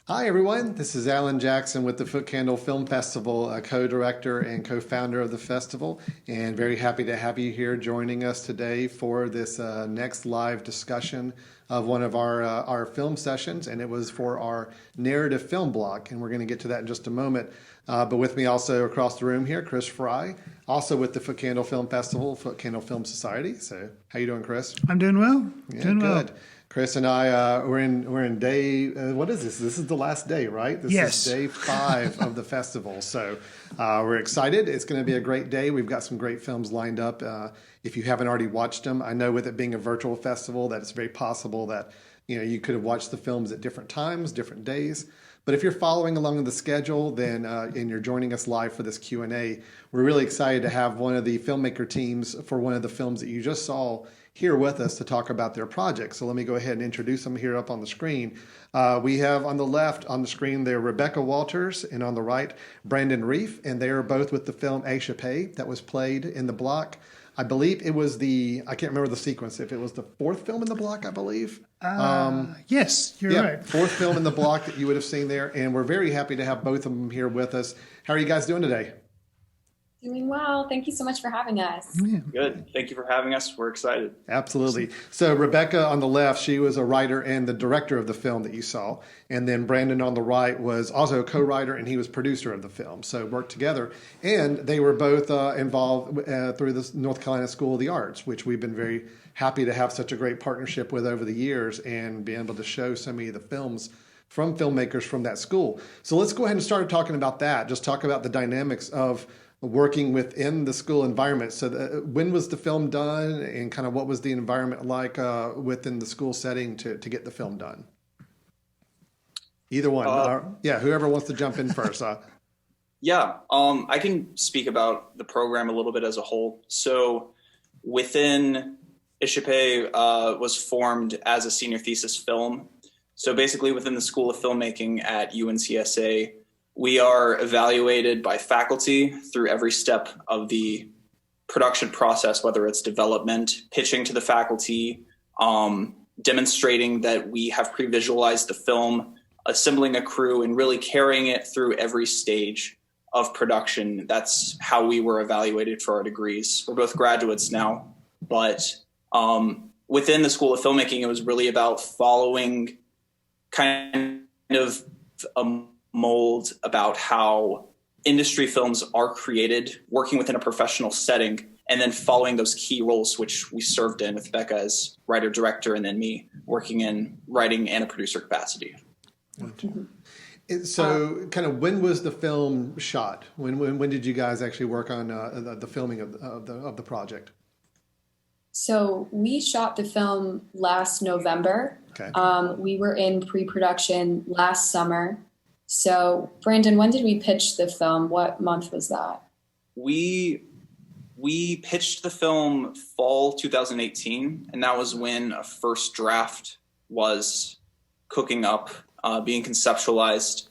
Hi, everyone. This is Alan Jackson with the Footcandle Film Festival, a co-director and co-founder of the festival, and very happy to have you here joining us today for this next live discussion of one of our film sessions, and it was for our narrative film block, and we're going to get to that in just a moment. But with me also across the room here, Chris Fry, also with the Footcandle Film Festival, Footcandle Film Society. So, how you doing, Chris? I'm doing well. Yeah, doing good. well. Chris and I, we're in day. What is this? This is the last day, right? This Yes. is day 5 of the festival. So we're excited. It's going to be a great day. We've got some great films lined up. If you haven't already watched them, I know with it being a virtual festival, that it's very possible that you could have watched the films at different times, different days. But if you're following along the schedule, then and you're joining us live for this Q&A, we're really excited to have one of the filmmaker teams for one of the films that you just saw here with us to talk about their project. So let me go ahead and introduce them here up on the screen. We have on the left on the screen there Rebecca Walters, and on the right Brandon Reef, and they are both with the film Échappée that was played in the block. I believe it was I can't remember the sequence, if it was the 4th film in the block, I believe. Yes, you're right. 4th film in the block that you would have seen there, and we're very happy to have both of them here with us. How are you guys doing today? Doing well. Thank you so much for having us. Yeah. Good. Thank you for having us. We're excited. Absolutely. So Rebecca on the left, she was a writer and the director of the film that you saw. And then Brandon on the right was also a co-writer, and he was producer of the film. So worked together. And they were both involved through the North Carolina School of the Arts, which we've been very happy to have such a great partnership with over the years and be able to show so many of the films from filmmakers from that school. So let's go ahead and start talking about that. Just talk about the dynamics of working within the school environment. So when was the film done, and kind of what was the environment like within the school setting to get the film done? Either one. Whoever wants to jump in first. I can speak about the program a little bit as a whole. So within Échappée was formed as a senior thesis film. So basically within the School of Filmmaking at UNCSA, we are evaluated by faculty through every step of the production process, whether it's development, pitching to the faculty, demonstrating that we have pre-visualized the film, assembling a crew, and really carrying it through every stage of production. That's how we were evaluated for our degrees. We're both graduates now, but within the School of Filmmaking, it was really about following kind of a mold about how industry films are created, working within a professional setting, and then following those key roles, which we served in with Becca as writer director, and then me working in writing and a producer capacity. So kind of when was the film shot? When did you guys actually work on the filming of the project? So we shot the film last November. Okay. We were in pre-production last summer. So, Brandon, when did we pitch the film? What month was that? We pitched the film fall 2018, and that was when a first draft was cooking up, being conceptualized.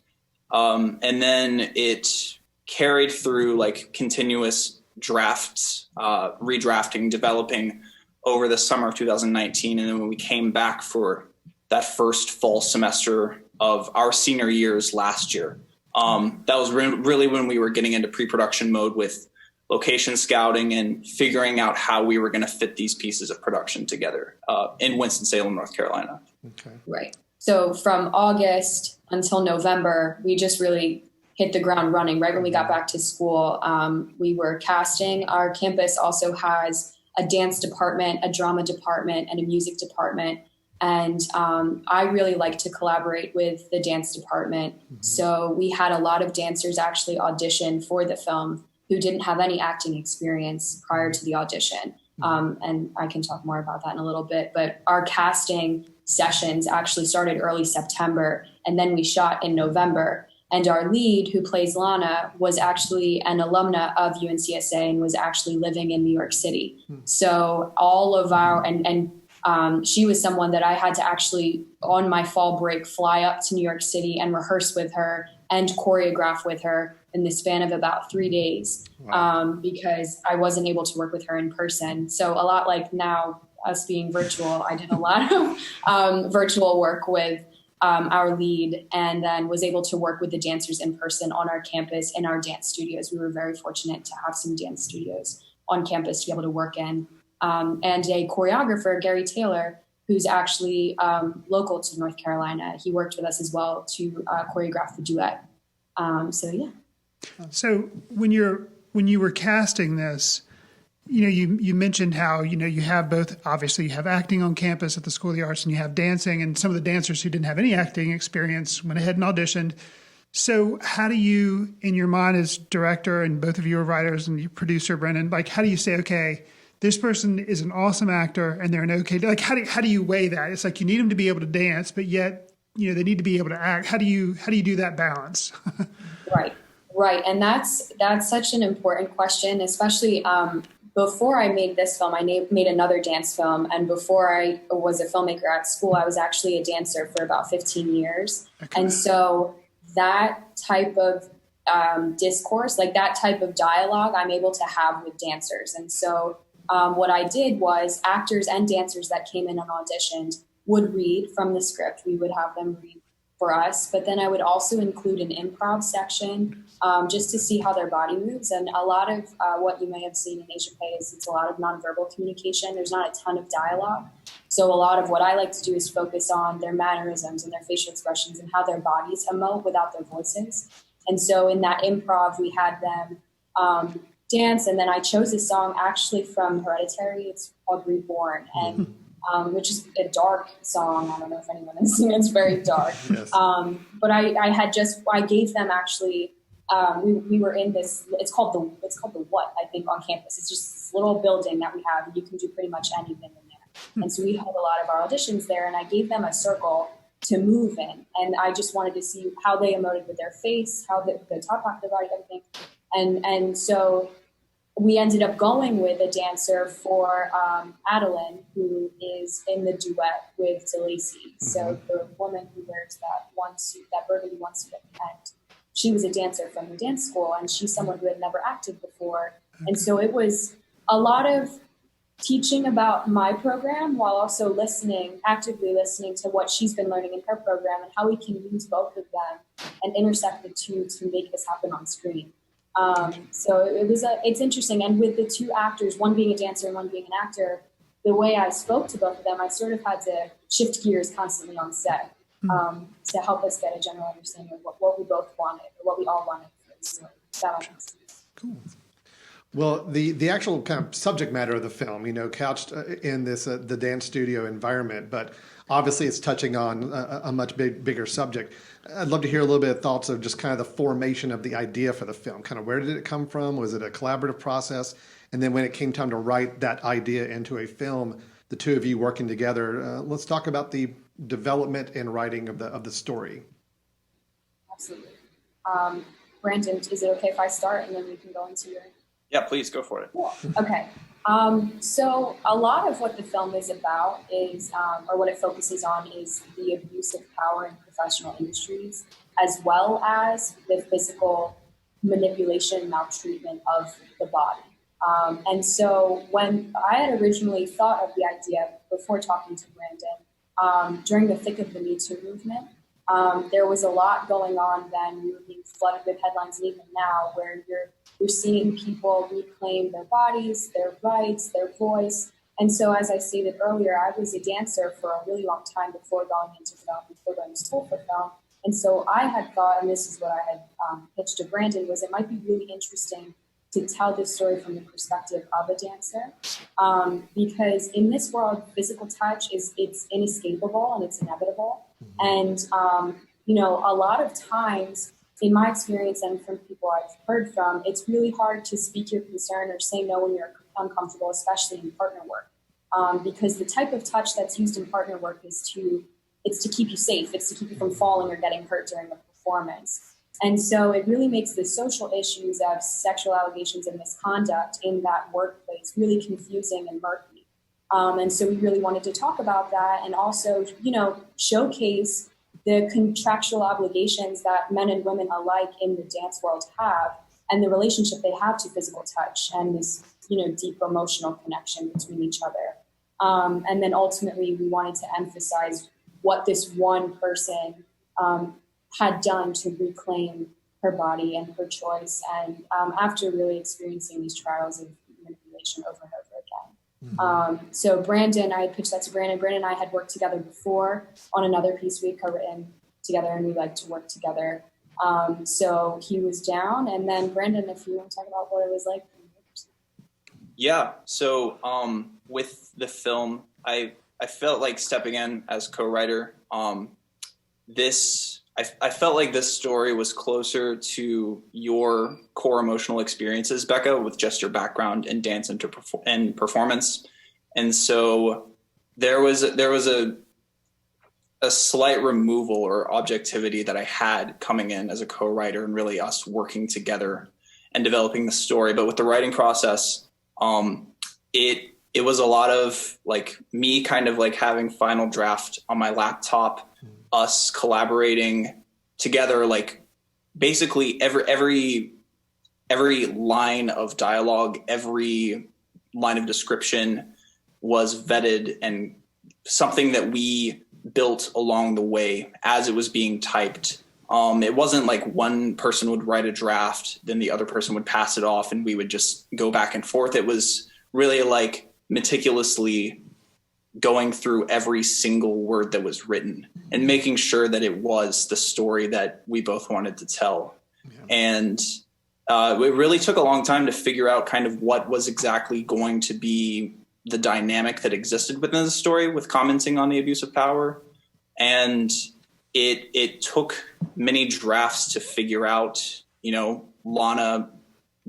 And then it carried through like continuous drafts, redrafting, developing over the summer of 2019. And then when we came back for that first fall semester of our senior years last year, that was really when we were getting into pre-production mode with location scouting and figuring out how we were going to fit these pieces of production together in Winston-Salem, North Carolina. Okay. Right. So from August until November, we just really hit the ground running. Right when we got back to school, we were casting. Our campus also has a dance department, a drama department, and a music department. And I really like to collaborate with the dance department. Mm-hmm. So we had a lot of dancers actually audition for the film who didn't have any acting experience prior to the audition. And I can talk more about that in a little bit. But our casting sessions actually started early September, and then we shot in November. And our lead, who plays Lana, was actually an alumna of UNCSA and was actually living in New York City. So all of our, she was someone that I had to actually, on my fall break, fly up to New York City and rehearse with her and choreograph with her in the span of about 3 days. Wow. Because I wasn't able to work with her in person. So a lot like now, us being virtual, I did a lot of virtual work with our lead, and then was able to work with the dancers in person on our campus in our dance studios. We were very fortunate to have some dance studios on campus to be able to work in. And a choreographer, Gary Taylor, who's actually local to North Carolina. He worked with us as well to choreograph the duet. So yeah. So when you were casting this, you mentioned how, you have both, obviously you have acting on campus at the School of the Arts and you have dancing, and some of the dancers who didn't have any acting experience went ahead and auditioned. So how do you, in your mind as director, and both of you are writers and your producer, Brendan, like how do you say, okay, this person is an awesome actor and they're an okay, like how do you weigh that? It's like you need them to be able to dance, but yet, they need to be able to act. How do you do that balance? Right. And that's such an important question, especially before I made this film. I made another dance film. And before I was a filmmaker at school, I was actually a dancer for about 15 years. Okay. And so that type of discourse, like that type of dialogue, I'm able to have with dancers. And so what I did was actors and dancers that came in and auditioned would read from the script. We would have them read for us, but then I would also include an improv section just to see how their body moves. And a lot of what you may have seen in Asia Pay is it's a lot of nonverbal communication. There's not a ton of dialogue. So a lot of what I like to do is focus on their mannerisms and their facial expressions and how their bodies emote without their voices. And so in that improv, we had them dance, and then I chose a song actually from Hereditary. It's called Reborn, and which is a dark song. I don't know if anyone has seen it. It's very dark. Yes. But I gave them actually, we were in this, it's called the What, I think, on campus. It's just this little building that we have, and you can do pretty much anything in there. And so we held a lot of our auditions there, and I gave them a circle to move in. And I just wanted to see how they emoted with their face, how the top half of their body, everything. And so we ended up going with a dancer for Adeline, who is in the duet with DeLacy. Mm-hmm. So the woman who wears that one suit, that burgundy one suit at the end, she was a dancer from the dance school, and she's someone who had never acted before. Okay. And so it was a lot of teaching about my program while also actively listening to what she's been learning in her program and how we can use both of them and intersect the two to make this happen on screen. So it's interesting. And with the two actors, one being a dancer and one being an actor, the way I spoke to both of them, I sort of had to shift gears constantly on set to help us get a general understanding of what we both wanted, or what we all wanted for the story. That all makes sense. Cool. Well, the actual kind of subject matter of the film, couched in this the dance studio environment, but obviously it's touching on a much bigger subject. I'd love to hear a little bit of thoughts of just kind of the formation of the idea for the film. Kind of where did it come from? Was it a collaborative process? And then when it came time to write that idea into a film, the two of you working together, let's talk about the development and writing of the story. Absolutely. Brandon, is it okay if I start and then we can go into your... Yeah, please go for it. Cool. Okay. So a lot of what the film is about is, or what it focuses on, is the abuse of power in professional industries, as well as the physical manipulation and maltreatment of the body. And so when I had originally thought of the idea before talking to Brandon, during the thick of the Me Too movement, there was a lot going on then. We were being flooded with headlines, and even now, where you're seeing people reclaim their bodies, their rights, their voice. And so, as I stated earlier, I was a dancer for a really long time before going into film, before going to school for film. And so I had thought, and this is what I had pitched to Brandon, was it might be really interesting to tell this story from the perspective of a dancer. Because in this world, physical touch it's inescapable and it's inevitable. And, a lot of times, in my experience and from people I've heard from, it's really hard to speak your concern or say no when you're uncomfortable, especially in partner work. Because the type of touch that's used in partner work is to keep you safe. It's to keep you from falling or getting hurt during the performance. And so it really makes the social issues of sexual allegations and misconduct in that workplace really confusing and murky. And so we really wanted to talk about that and also, showcase the contractual obligations that men and women alike in the dance world have, and the relationship they have to physical touch and this, deep emotional connection between each other. And then ultimately we wanted to emphasize what this one person had done to reclaim her body and her choice. And after really experiencing these trials of manipulation over and over again. So Brandon, I pitched that to Brandon. Brandon and I had worked together before on another piece we had co-written together, and we like to work together. So he was down. And then Brandon, if you want to talk about what it was like. Yeah. So with the film, I felt like stepping in as co-writer. I felt like this story was closer to your core emotional experiences, Becca, with just your background in dance and performance. And so there was a slight removal or objectivity that I had coming in as a co-writer, and really us working together and developing the story. But with the writing process, it was a lot of like me kind of like having final draft on my laptop, us collaborating together, like basically every line of dialogue, every line of description was vetted and something that we built along the way as it was being typed. It wasn't like one person would write a draft, then the other person would pass it off, and we would just go back and forth. It was really like meticulously going through every single word that was written and making sure that it was the story that we both wanted to tell. Yeah. And it really took a long time to figure out kind of what was exactly going to be the dynamic that existed within the story with commenting on the abuse of power. And it took many drafts to figure out, you know, Lana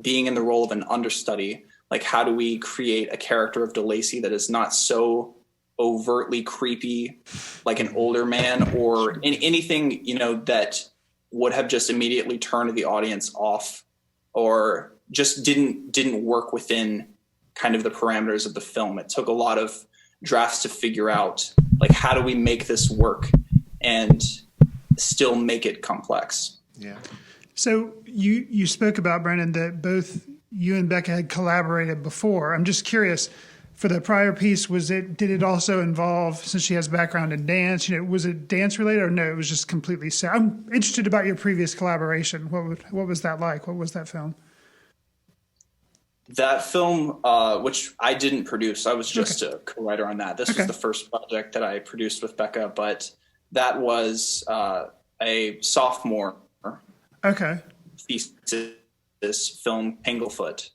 being in the role of an understudy. Like, how do we create a character of DeLacy that is not so overtly creepy, like an older man, or anything, you know, that would have just immediately turned the audience off, or just didn't work within kind of the parameters of the film. It took a lot of drafts to figure out, like, how do we make this work and still make it complex? Yeah. So you spoke about, Brandon, that both you and Becca had collaborated before. I'm just curious, for the prior piece, did it also involve, since she has background in dance, you know, was it dance related, or no, it was just completely set? I'm interested about your previous collaboration. What was that like? What was that film? That film, which I didn't produce, I was just a co-writer on that. This was the first project that I produced with Becca, but that was a sophomore thesis film, Tanglefoot,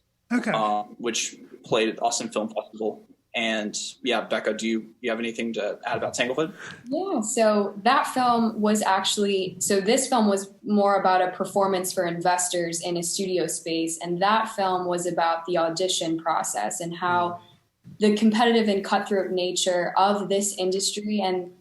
which played at Austin Film Festival. And yeah, Becca, do you have anything to add about Tanglefoot? Yeah, so that film was this film was more about a performance for investors in a studio space. And that film was about the audition process and how the competitive and cutthroat nature of this industry. And,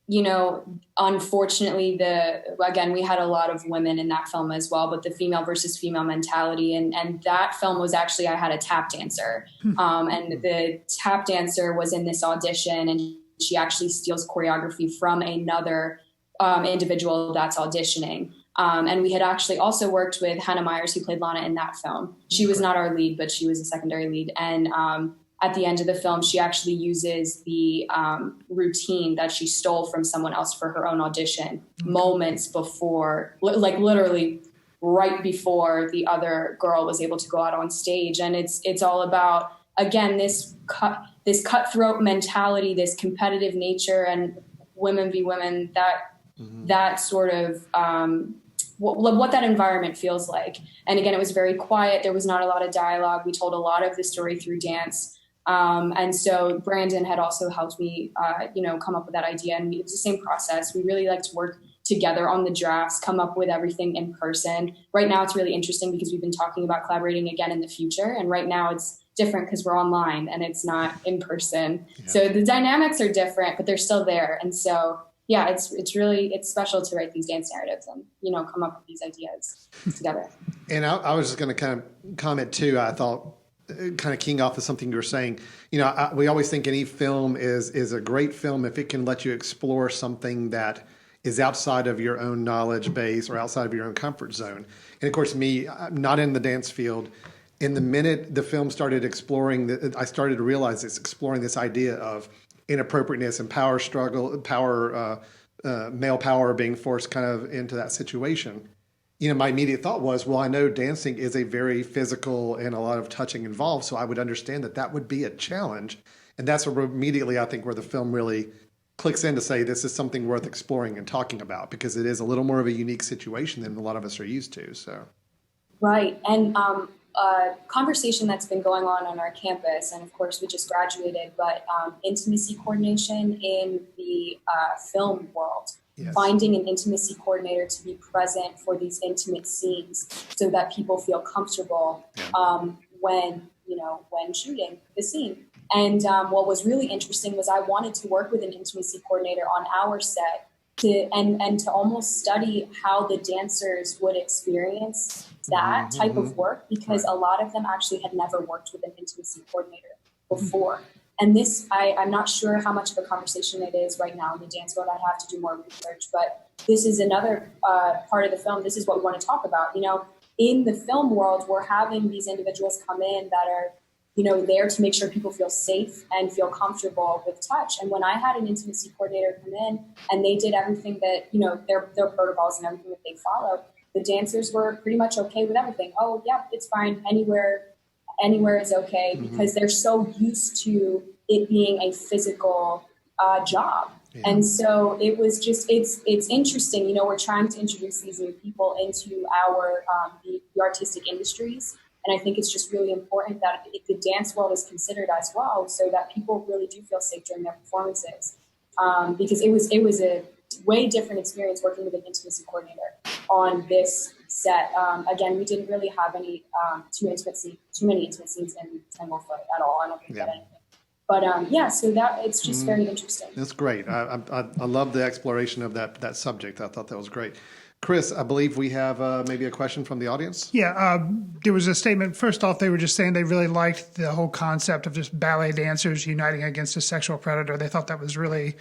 you know, unfortunately, we had a lot of women in that film as well, but the female versus female mentality. And that film was actually, I had a tap dancer. And the tap dancer was in this audition, and she actually steals choreography from another individual that's auditioning. And we had actually also worked with Hannah Myers, who played Lana in that film. She was not our lead, but she was a secondary lead. And at the end of the film, she actually uses the routine that she stole from someone else for her own audition moments before, like literally right before the other girl was able to go out on stage. And it's all about, again, this cutthroat mentality, this competitive nature, and women v. women, that sort of what that environment feels like. And again, it was very quiet. There was not a lot of dialogue. We told a lot of the story through dance. And so Brandon had also helped me, come up with that idea. And it was the same process. We really like to work together on the drafts, come up with everything in person. Right now, it's really interesting because we've been talking about collaborating again in the future. And right now it's different because we're online and it's not in person. Yeah. So the dynamics are different, but they're still there. And so, yeah, it's special to write these dance narratives and, you know, come up with these ideas together. And I was just going to kind of comment too. I thought, kind of keying off of something you were saying, you know, we always think any film is a great film if it can let you explore something that is outside of your own knowledge base or outside of your own comfort zone. And of course, me, I'm not in the dance field. In the minute the film started exploring, I started to realize it's exploring this idea of inappropriateness and power struggle, male power being forced kind of into that situation. My immediate thought was, well, I know dancing is a very physical and a lot of touching involved, so I would understand that would be a challenge. And that's where immediately I think where the film really clicks in to say this is something worth exploring and talking about, because it is a little more of a unique situation than a lot of us are used to. So, right. And a conversation that's been going on our campus, and of course we just graduated, but intimacy coordination in the film world. Yes. Finding an intimacy coordinator to be present for these intimate scenes so that people feel comfortable when shooting the scene. And what was really interesting was I wanted to work with an intimacy coordinator on our set to almost study how the dancers would experience that type of work, because a lot of them actually had never worked with an intimacy coordinator before. And this, I'm not sure how much of a conversation it is right now in the dance world. I have to do more research, but this is another part of the film. This is what we want to talk about. In the film world, we're having these individuals come in that are, there to make sure people feel safe and feel comfortable with touch. And when I had an intimacy coordinator come in and they did everything that, their protocols and everything that they follow, the dancers were pretty much okay with everything. Oh, yeah, it's fine. Anywhere is okay, because they're so used to it being a physical job. Yeah. And so it was just, it's interesting, we're trying to introduce these new people into our, the artistic industries. And I think it's just really important that the dance world is considered as well, so that people really do feel safe during their performances. Because it was a way different experience working with an intimacy coordinator on this set. Again, we didn't really have any too many intimate scenes in Tanglefoot at all. I don't think that anything. But so that it's just very interesting. That's great. I love the exploration of that subject. I thought that was great. Chris, I believe we have maybe a question from the audience. Yeah, there was a statement. First off, they were just saying they really liked the whole concept of just ballet dancers uniting against a sexual predator. They thought that was really,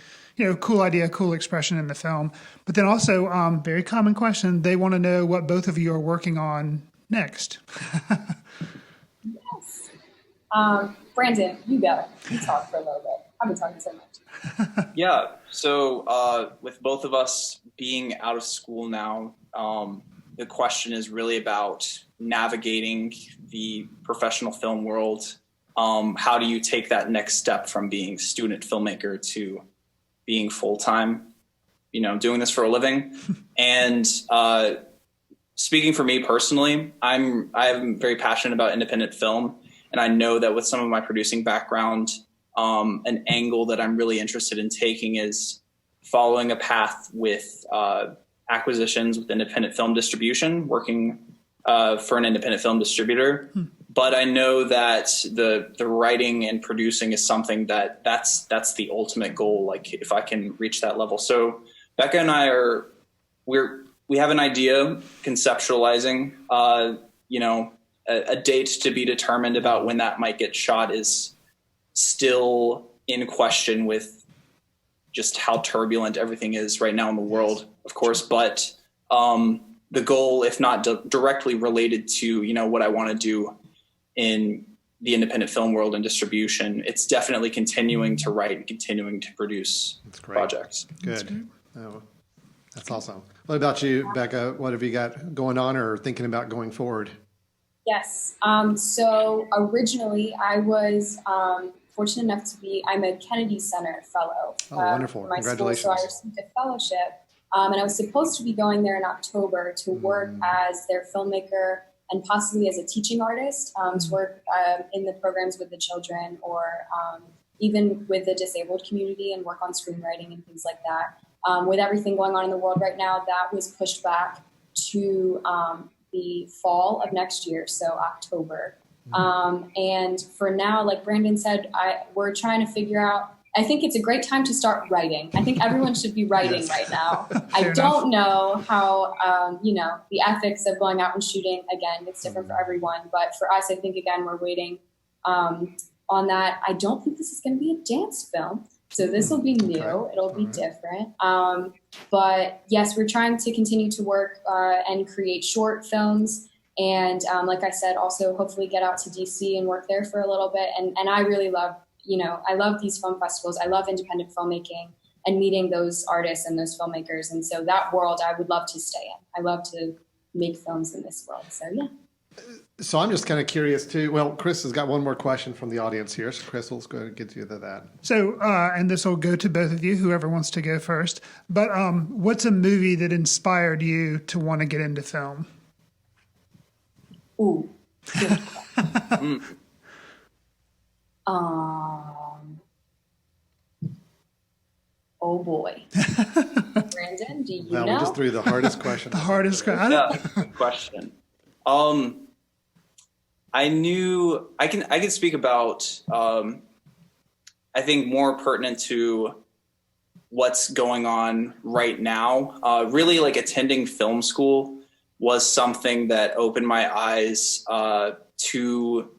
cool idea, cool expression in the film. But then also, very common question, they want to know what both of you are working on next. Yes. Brandon, you go. You talk for a little bit. I've been talking so much. Yeah. So with both of us being out of school now, the question is really about navigating the professional film world. How do you take that next step from being student filmmaker to being full-time, doing this for a living? And speaking for me personally, I'm very passionate about independent film. And I know that with some of my producing background, an angle that I'm really interested in taking is following a path with acquisitions with independent film distribution, working for an independent film distributor. But I know that the writing and producing is something that's the ultimate goal. Like if I can reach that level. So Becca and I we have an idea conceptualizing, a date to be determined about when that might get shot is still in question with just how turbulent everything is right now in the world, of course. But the goal, if not directly related to, what I want to do in the independent film world and distribution, it's definitely continuing to write and continuing to produce projects. Good. That's awesome. What about you, Becca? What have you got going on or thinking about going forward? Yes. So originally I was fortunate enough I'm a Kennedy Center fellow. Oh, wonderful. Congratulations. School, so I received a fellowship. And I was supposed to be going there in October to work as their filmmaker and possibly as a teaching artist, to work in the programs with the children or even with the disabled community and work on screenwriting and things like that. With everything going on in the world right now, that was pushed back to the fall of next year, so October. And for now, like Brandon said, we're trying to figure out, I think it's a great time to start writing. I think everyone should be writing right now. I don't know how, the ethics of going out and shooting, again, it's different for everyone. But for us, I think, again, we're waiting on that. I don't think this is going to be a dance film. So this will be new. Okay. It'll be different. But yes, we're trying to continue to work and create short films. And like I said, also hopefully get out to DC and work there for a little bit. And I really love I love these film festivals. I love independent filmmaking and meeting those artists and those filmmakers. And so that world I would love to stay in. I love to make films in this world. So yeah. So I'm just kind of curious too. Well, Chris has got one more question from the audience here. So Chris, let's go ahead and get you to that. So, and this will go to both of you, whoever wants to go first. But what's a movie that inspired you to want to get into film? Ooh. Good. Oh boy. Brandon, do you know? We just threw the hardest question. The hardest question. Yeah, good question. I can speak about I think more pertinent to what's going on right now. Really, like attending film school was something that opened my eyes to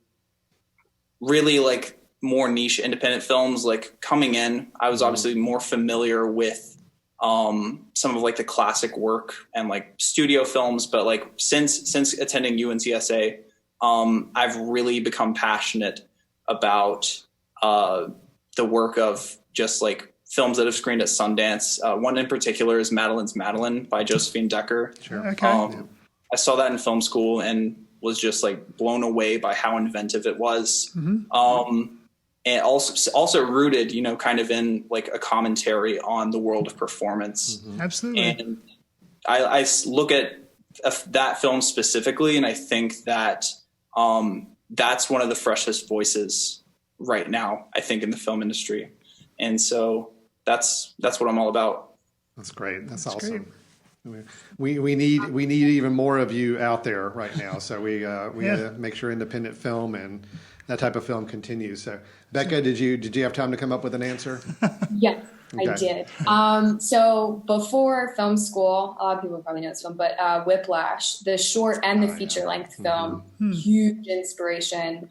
really like more niche independent films. Like coming in, I was obviously more familiar with some of like the classic work and like studio films, but like since attending UNCSA, I've really become passionate about the work of just like films that have screened at Sundance. One in particular is Madeline's Madeline by Josephine Decker. Sure. Okay. I saw that in film school and was just like blown away by how inventive it was. Mm-hmm. And also rooted, kind of in like a commentary on the world of performance. Mm-hmm. Absolutely. And I look at that film specifically, and I think that that's one of the freshest voices right now, I think, in the film industry. And so that's what I'm all about. That's great. That's awesome. Great. We need even more of you out there right now. So we need to make sure independent film and that type of film continues. So Becca, did you have time to come up with an answer? Yes, Okay. I did. So before film school, a lot of people probably know this film, but Whiplash, the short and the feature length film, huge inspiration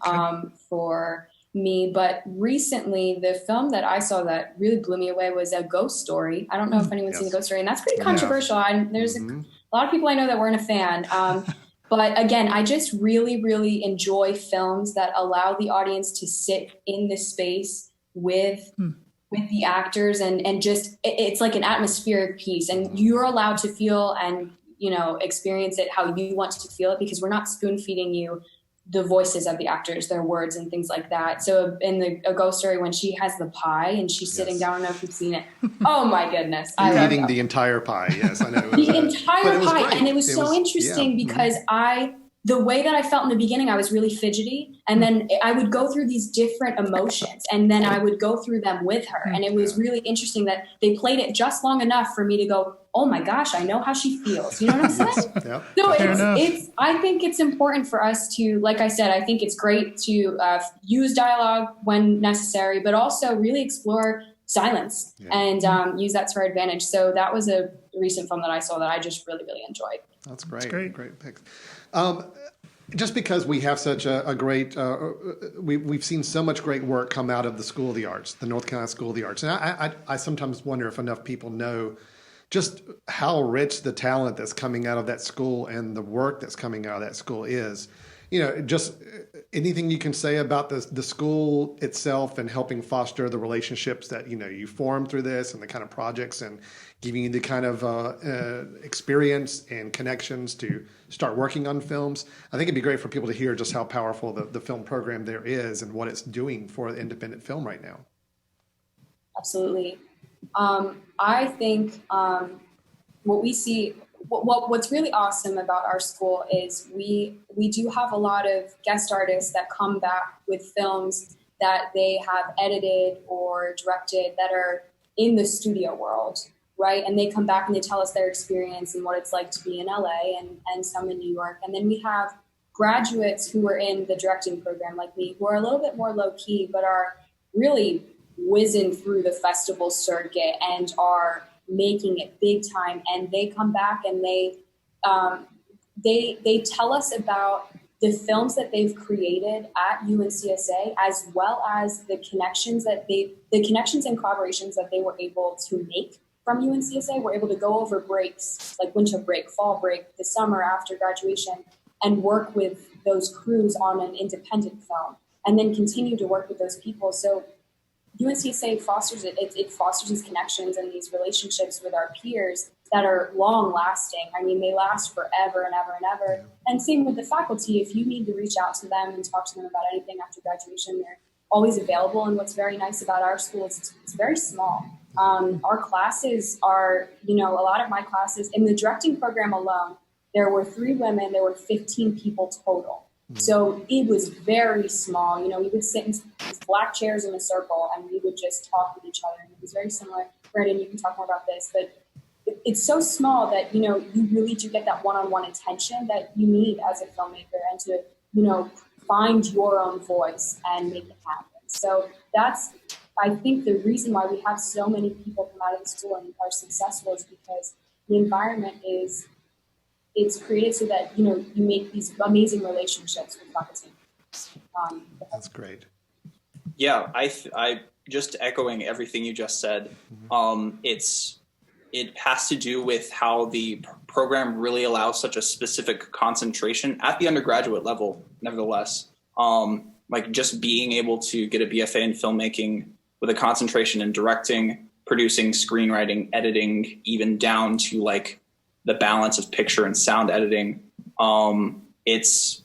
for me. But recently, the film that I saw that really blew me away was A Ghost Story. I don't know if anyone's seen A Ghost Story, and that's pretty controversial. There's a lot of people I know that weren't a fan. But again, I just really, really enjoy films that allow the audience to sit in the space with the actors and just it's like an atmospheric piece, and you're allowed to feel and experience it how you want to feel it, because we're not spoon feeding you the voices of the actors, their words and things like that. So in A Ghost Story, when she has the pie and she's sitting down, I don't know if you've seen it. Oh my goodness. You're eating the entire pie. Yes, I know. The entire pie. And it was so interesting because the way that I felt in the beginning, I was really fidgety. And then I would go through these different emotions, and then I would go through them with her. And it was really interesting that they played it just long enough for me to go, oh my gosh, I know how she feels. You know what I'm saying? So I think it's important for us to, like I said, I think it's great to use dialogue when necessary, but also really explore silence and use that to our advantage. So that was a recent film that I saw that I just really, really enjoyed. That's great. Great picks. Just because we have such a great, we've seen so much great work come out of the School of the Arts, the North Carolina School of the Arts. And I sometimes wonder if enough people know just how rich the talent that's coming out of that school and the work that's coming out of that school is. Just anything you can say about the school itself and helping foster the relationships that, you form through this and the kind of projects and giving you the kind of experience and connections to start working on films. I think it'd be great for people to hear just how powerful the film program there is and what it's doing for independent film right now. Absolutely. I think what we see, what's really awesome about our school is we do have a lot of guest artists that come back with films that they have edited or directed that are in the studio world, right? And they come back and they tell us their experience and what it's like to be in LA and some in New York. And then we have graduates who are in the directing program like me, who are a little bit more low key, but are really whizzing through the festival circuit and are making it big time. And they come back and they tell us about the films that they've created at UNCSA, as well as the connections and collaborations that they were able to make from UNCSA. We're able to go over breaks like winter break, fall break, the summer after graduation, and work with those crews on an independent film, and then continue to work with those people. So UNCSA fosters it fosters these connections and these relationships with our peers that are long lasting. I mean, they last forever and ever and ever. And same with the faculty. If you need to reach out to them and talk to them about anything after graduation, they're always available. And what's very nice about our school is it's very small. Our classes are, a lot of my classes in the directing program alone, there were 3 women, there were 15 people total. So it was very small. We would sit in these black chairs in a circle and we would just talk with each other. And it was very similar. Brandon, you can talk more about this, but it's so small that, you really do get that one-on-one attention that you need as a filmmaker and to, find your own voice and make it happen. So that's, I think, the reason why we have so many people come out of the school and are successful is because the environment it's created so that, you make these amazing relationships with faculty. That's great. Yeah, I just echoing everything you just said. It has to do with how the program really allows such a specific concentration at the undergraduate level, nevertheless. Like just being able to get a BFA in filmmaking with a concentration in directing, producing, screenwriting, editing, even down to like the balance of picture and sound editing. It's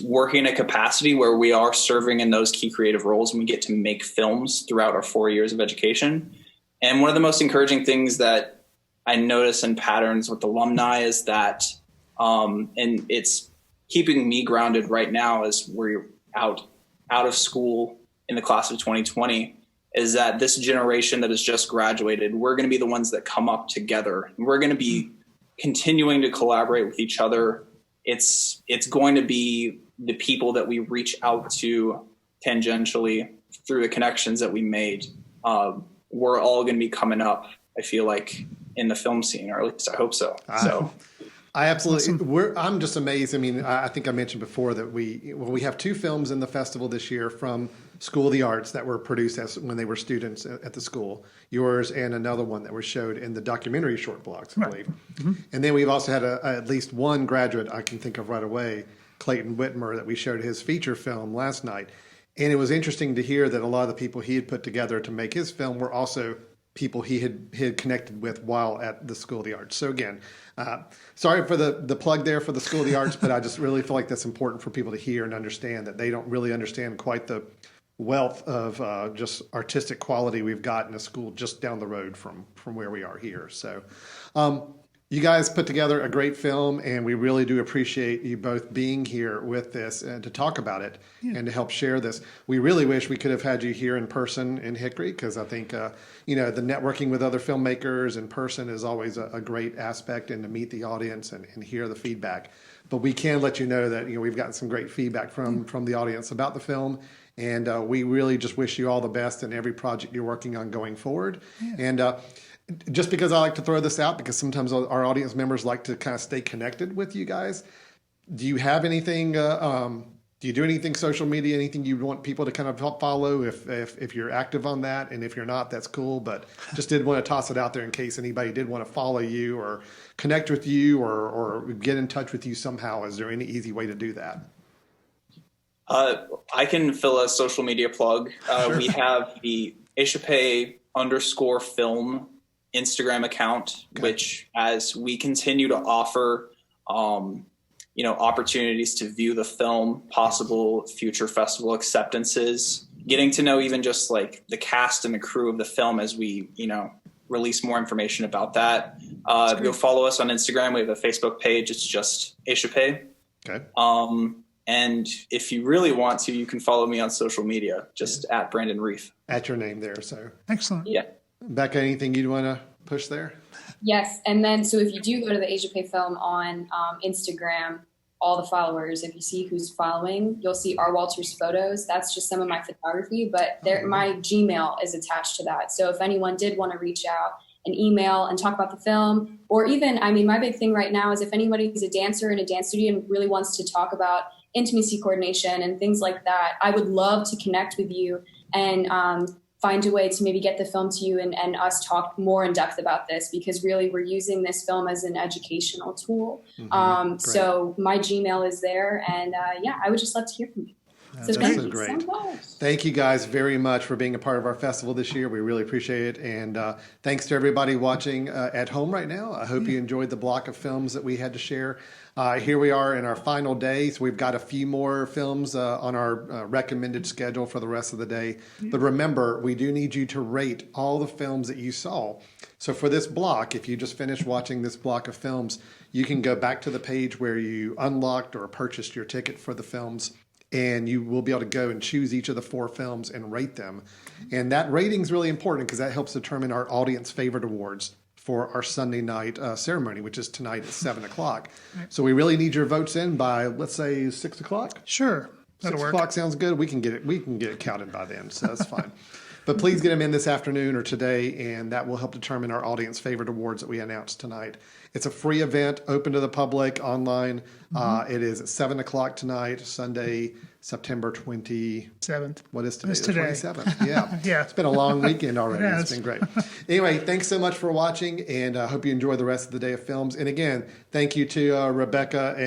working at capacity where we are serving in those key creative roles and we get to make films throughout our 4 years of education. And one of the most encouraging things that I notice in patterns with alumni is that, and it's keeping me grounded right now as we're out of school in the class of 2020, is that this generation that has just graduated, we're going to be the ones that come up together. We're going to be continuing to collaborate with each other. It's going to be the people that we reach out to tangentially through the connections that we made. We're all going to be coming up, I feel like, in the film scene, or at least I hope so. I absolutely, I'm just amazed. I mean, I think I mentioned before that we have 2 films in the festival this year from School of the Arts that were produced when they were students at the school. Yours and another one that was showed in the documentary short blocks, I believe. Mm-hmm. And then we've also had at least one graduate I can think of right away, Clayton Whitmer, that we showed his feature film last night. And it was interesting to hear that a lot of the people he had put together to make his film were also people he had connected with while at the School of the Arts. So again, sorry for the plug there for the School of the Arts, but I just really feel like that's important for people to hear and understand that they don't really understand quite the wealth of just artistic quality we've got in a school just down the road from where we are here. So you guys put together a great film, and we really do appreciate you both being here with this and to talk about it and to help share this. We really wish we could have had you here in person in Hickory, because I think, the networking with other filmmakers in person is always a great aspect, and to meet the audience and hear the feedback. But we can let you know that, we've gotten some great feedback from the audience about the film. And we really just wish you all the best in every project you're working on going forward. Yeah. And just because I like to throw this out, because sometimes our audience members like to kind of stay connected with you guys, do you have anything, do you do anything social media, anything you want people to kind of help follow if you're active on that? And if you're not, that's cool. But just did want to toss it out there in case anybody did want to follow you or connect with you or get in touch with you somehow. Is there any easy way to do that? I can fill a social media plug. Sure. We have the @film Instagram account, okay, which as we continue to offer, opportunities to view the film, possible future festival acceptances, getting to know even just like the cast and the crew of the film as we, release more information about that. Go follow us on Instagram. We have a Facebook page. It's just Échappé. Okay. And if you really want to, you can follow me on social media, just at Brandon Reef. At your name there. So excellent. Yeah. Becca, anything you'd want to push there? Yes. And then, so if you do go to the Échappé Film on Instagram, all the followers, if you see who's following, you'll see R. Walters photos. That's just some of my photography, but my Gmail is attached to that. So if anyone did want to reach out and email and talk about the film, or even, my big thing right now is if anybody's a dancer in a dance studio and really wants to talk about intimacy coordination and things like that, I would love to connect with you and find a way to maybe get the film to you and us talk more in depth about this, because really we're using this film as an educational tool. So my Gmail is there, and I would just love to hear from you. So That's thank so you great. so much. Thank you guys very much for being a part of our festival this year. We really appreciate it. And thanks to everybody watching at home right now. I hope you enjoyed the block of films that we had to share. Here we are in our final day. So we've got a few more films on our recommended schedule for the rest of the day. But remember, we do need you to rate all the films that you saw. So for this block, if you just finished watching this block of films, you can go back to the page where you unlocked or purchased your ticket for the films, and you will be able to go and choose each of the 4 films and rate them. And that rating is really important because that helps determine our audience favorite awards for our Sunday night ceremony, which is tonight at 7 o'clock. So we really need your votes in by, let's say, 6 o'clock. Sure. That'll 6 work. o'clock sounds good. We can get it counted by then, so that's fine. But please get them in this afternoon or today, and that will help determine our audience favorite awards that we announced tonight. It's a free event, open to the public, online. It is at 7 o'clock tonight, Sunday, September 7th. What is today? It's The today. 27th. Yeah. Yeah. It's been a long weekend already. It It's has. been great. Anyway, thanks so much for watching, and I hope you enjoy the rest of the day of films. And again, thank you to Rebecca and